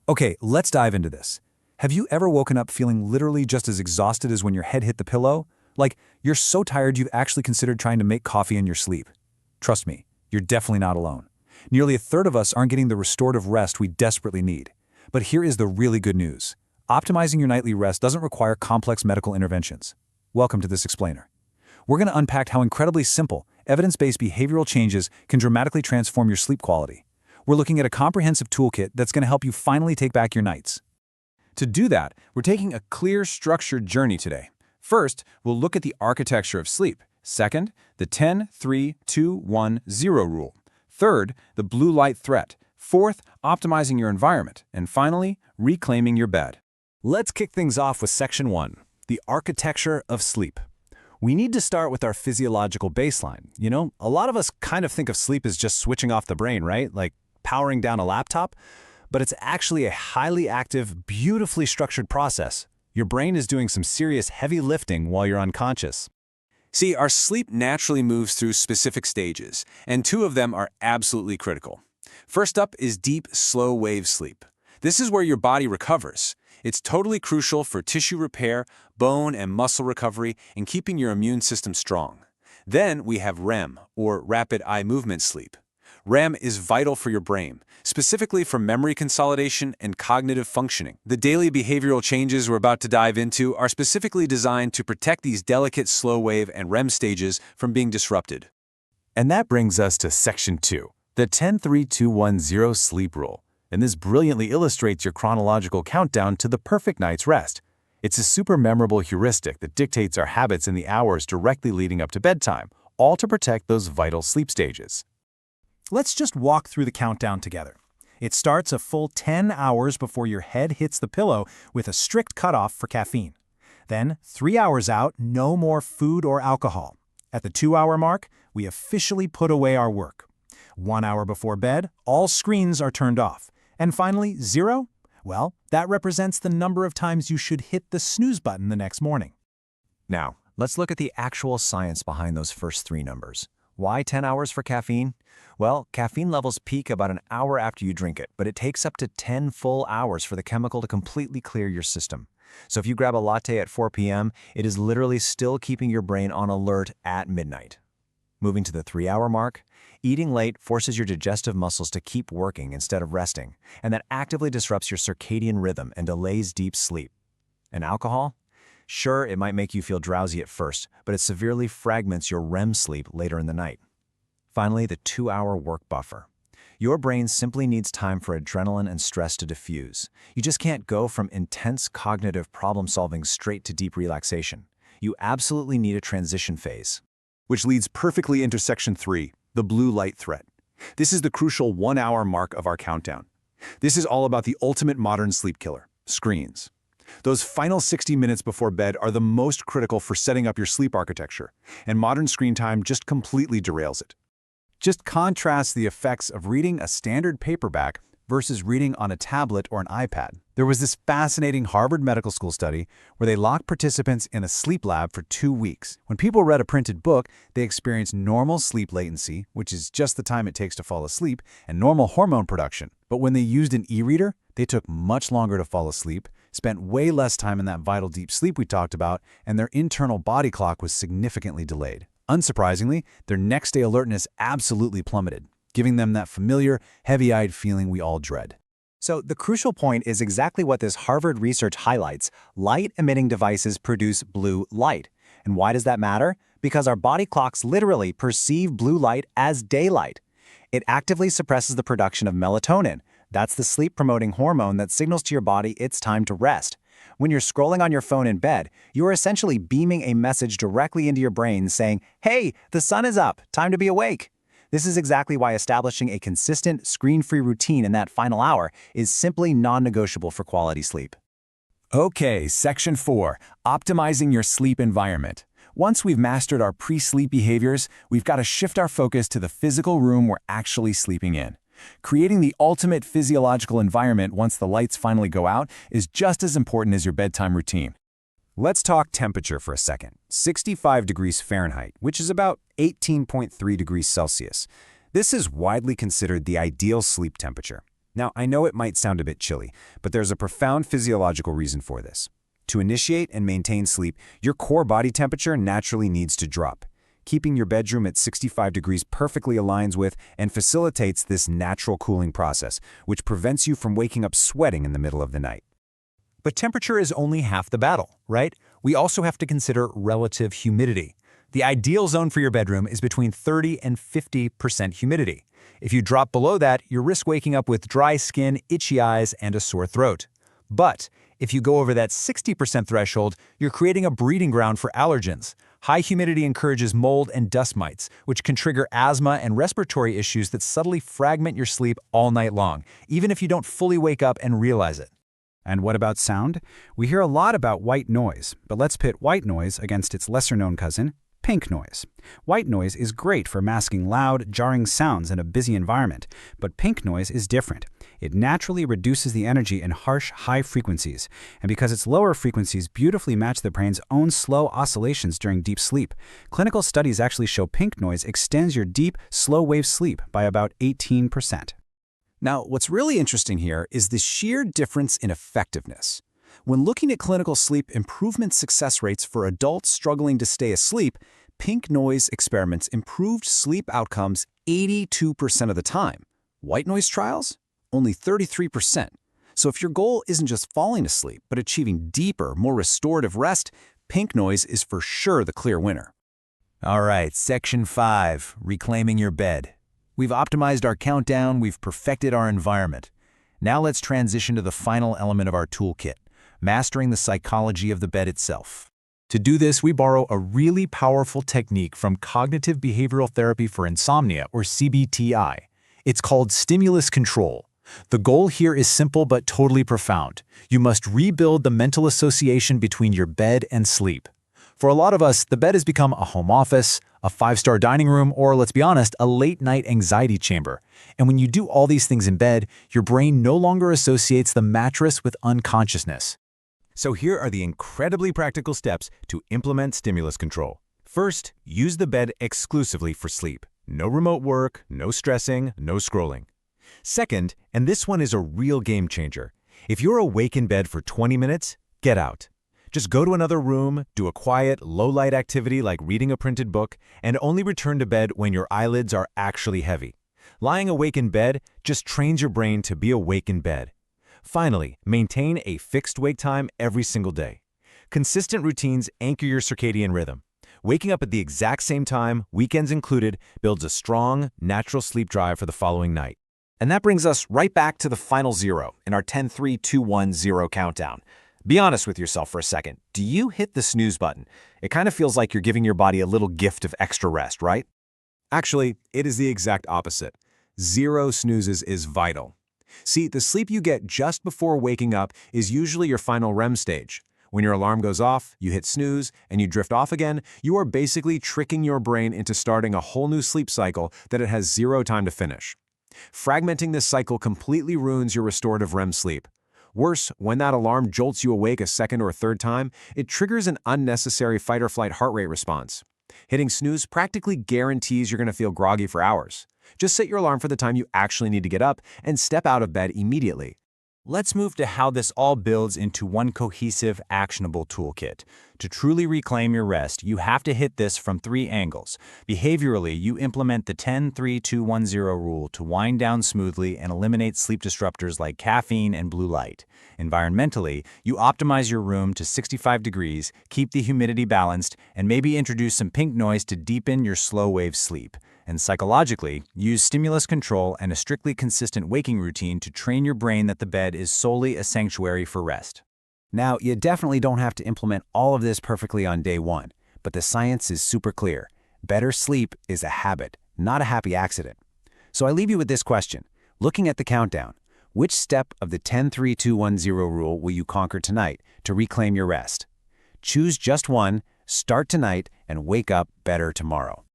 Okay, let's dive into this. Have you ever woken up feeling literally just as exhausted as when your head hit the pillow? Like, you're so tired you've actually considered trying to make coffee in your sleep. Trust me, you're definitely not alone. Nearly a third of us aren't getting the restorative rest we desperately need. But here is the really good news. Optimizing your nightly rest doesn't require complex medical interventions. Welcome to this explainer. We're going to unpack how incredibly simple, evidence-based behavioral changes can dramatically transform your sleep quality. We're looking at a comprehensive toolkit that's going to help you finally take back your nights. To do that, we're taking a clear, structured journey today. First, we'll look at the architecture of sleep. Second, the 10-3-2-1-0 rule. Third, the blue light threat. Fourth, optimizing your environment. And finally, reclaiming your bed. Let's kick things off with Section 1, the architecture of sleep. We need to start with our physiological baseline. A lot of us kind of think of sleep as just switching off the brain, right? Like powering down a laptop. But it's actually a highly active, beautifully structured process. Your brain is doing some serious heavy lifting while you're unconscious. See, our sleep naturally moves through specific stages, and two of them are absolutely critical. First up is deep, slow-wave sleep. This is where your body recovers. It's totally crucial for tissue repair, bone and muscle recovery, and keeping your immune system strong. Then we have REM, or rapid eye movement sleep. REM is vital for your brain, specifically for memory consolidation and cognitive functioning. The daily behavioral changes we're about to dive into are specifically designed to protect these delicate slow-wave and REM stages from being disrupted. And that brings us to Section 2, the 10-3-2-1-0 sleep rule. And this brilliantly illustrates your chronological countdown to the perfect night's rest. It's a super memorable heuristic that dictates our habits in the hours directly leading up to bedtime, all to protect those vital sleep stages. Let's just walk through the countdown together. It starts a full 10 hours before your head hits the pillow with a strict cutoff for caffeine. Then, 3 hours out, no more food or alcohol. At the 2-hour mark, we officially put away our work. 1 hour before bed, all screens are turned off. And finally, 0? Well, that represents the number of times you should hit the snooze button the next morning. Now, let's look at the actual science behind those first three numbers. Why 10 hours for caffeine? Well, caffeine levels peak about an hour after you drink it, but it takes up to 10 full hours for the chemical to completely clear your system. So if you grab a latte at 4 p.m., it is literally still keeping your brain on alert at midnight. Moving to the 3-hour mark, eating late forces your digestive muscles to keep working instead of resting, and that actively disrupts your circadian rhythm and delays deep sleep. And alcohol? Sure, it might make you feel drowsy at first, but it severely fragments your REM sleep later in the night. Finally, the 2-hour work buffer. Your brain simply needs time for adrenaline and stress to diffuse. You just can't go from intense cognitive problem-solving straight to deep relaxation. You absolutely need a transition phase. Which leads perfectly into Section 3, the blue light threat. This is the crucial 1-hour mark of our countdown. This is all about the ultimate modern sleep killer, screens. Those final 60 minutes before bed are the most critical for setting up your sleep architecture, and modern screen time just completely derails it. Just contrast the effects of reading a standard paperback versus reading on a tablet or an iPad. There was this fascinating Harvard Medical School study where they locked participants in a sleep lab for 2 weeks. When people read a printed book, they experienced normal sleep latency, which is just the time it takes to fall asleep, and normal hormone production. But when they used an e-reader, they took much longer to fall asleep, spent way less time in that vital deep sleep we talked about, and their internal body clock was significantly delayed. Unsurprisingly, their next-day alertness absolutely plummeted, giving them that familiar, heavy-eyed feeling we all dread. So the crucial point is exactly what this Harvard research highlights. Light-emitting devices produce blue light. And why does that matter? Because our body clocks literally perceive blue light as daylight. It actively suppresses the production of melatonin. That's the sleep-promoting hormone that signals to your body it's time to rest. When you're scrolling on your phone in bed, you're essentially beaming a message directly into your brain saying, "Hey, the sun is up, time to be awake." This is exactly why establishing a consistent, screen-free routine in that final hour is simply non-negotiable for quality sleep. Okay, Section 4, optimizing your sleep environment. Once we've mastered our pre-sleep behaviors, we've got to shift our focus to the physical room we're actually sleeping in. Creating the ultimate physiological environment once the lights finally go out is just as important as your bedtime routine. Let's talk temperature for a second. 65 degrees Fahrenheit, which is about 18.3 degrees Celsius. This is widely considered the ideal sleep temperature. Now, I know it might sound a bit chilly, but there's a profound physiological reason for this. To initiate and maintain sleep, your core body temperature naturally needs to drop. Keeping your bedroom at 65 degrees perfectly aligns with and facilitates this natural cooling process, which prevents you from waking up sweating in the middle of the night. But temperature is only half the battle, right? We also have to consider relative humidity. The ideal zone for your bedroom is between 30 and 50% humidity. If you drop below that, you risk waking up with dry skin, itchy eyes, and a sore throat. But if you go over that 60% threshold, you're creating a breeding ground for allergens. High humidity encourages mold and dust mites, which can trigger asthma and respiratory issues that subtly fragment your sleep all night long, even if you don't fully wake up and realize it. And what about sound? We hear a lot about white noise, but let's pit white noise against its lesser-known cousin, pink noise. White noise is great for masking loud, jarring sounds in a busy environment, but pink noise is different. It naturally reduces the energy in harsh, high frequencies, and because its lower frequencies beautifully match the brain's own slow oscillations during deep sleep, clinical studies actually show pink noise extends your deep, slow-wave sleep by about 18%. Now, what's really interesting here is the sheer difference in effectiveness. When looking at clinical sleep improvement success rates for adults struggling to stay asleep, pink noise experiments improved sleep outcomes 82% of the time. White noise trials? Only 33%. So if your goal isn't just falling asleep, but achieving deeper, more restorative rest, pink noise is for sure the clear winner. All right, Section 5, Reclaiming Your Bed. We've optimized our countdown, we've perfected our environment. Now let's transition to the final element of our toolkit, mastering the psychology of the bed itself. To do this, we borrow a really powerful technique from cognitive behavioral therapy for insomnia, or CBTI. It's called stimulus control. The goal here is simple but totally profound. You must rebuild the mental association between your bed and sleep. For a lot of us, the bed has become a home office, a five-star dining room, or let's be honest, a late-night anxiety chamber. And when you do all these things in bed, your brain no longer associates the mattress with unconsciousness. So here are the incredibly practical steps to implement stimulus control. First, use the bed exclusively for sleep. No remote work, no stressing, no scrolling. Second, and this one is a real game changer, if you're awake in bed for 20 minutes, get out. Just go to another room, do a quiet, low-light activity like reading a printed book, and only return to bed when your eyelids are actually heavy. Lying awake in bed just trains your brain to be awake in bed. Finally, maintain a fixed wake time every single day. Consistent routines anchor your circadian rhythm. Waking up at the exact same time, weekends included, builds a strong, natural sleep drive for the following night. And that brings us right back to the final zero in our 10-3-2-1-0 countdown. Be honest with yourself for a second. Do you hit the snooze button? It kind of feels like you're giving your body a little gift of extra rest, right? Actually, it is the exact opposite. 0 snoozes is vital. See, the sleep you get just before waking up is usually your final REM stage. When your alarm goes off, you hit snooze, and you drift off again, you are basically tricking your brain into starting a whole new sleep cycle that it has 0 time to finish. Fragmenting this cycle completely ruins your restorative REM sleep. Worse, when that alarm jolts you awake a second or a third time, it triggers an unnecessary fight-or-flight heart rate response. Hitting snooze practically guarantees you're going to feel groggy for hours. Just set your alarm for the time you actually need to get up and step out of bed immediately. Let's move to how this all builds into one cohesive, actionable toolkit. To truly reclaim your rest, you have to hit this from 3 angles. Behaviorally, you implement the 10-3-2-1-0 rule to wind down smoothly and eliminate sleep disruptors like caffeine and blue light. Environmentally, you optimize your room to 65 degrees, keep the humidity balanced, and maybe introduce some pink noise to deepen your slow-wave sleep. And psychologically, use stimulus control and a strictly consistent waking routine to train your brain that the bed is solely a sanctuary for rest. Now, you definitely don't have to implement all of this perfectly on day one, but the science is super clear. Better sleep is a habit, not a happy accident. So I leave you with this question. Looking at the countdown, which step of the 10-3-2-1-0 rule will you conquer tonight to reclaim your rest? Choose just one, start tonight, and wake up better tomorrow.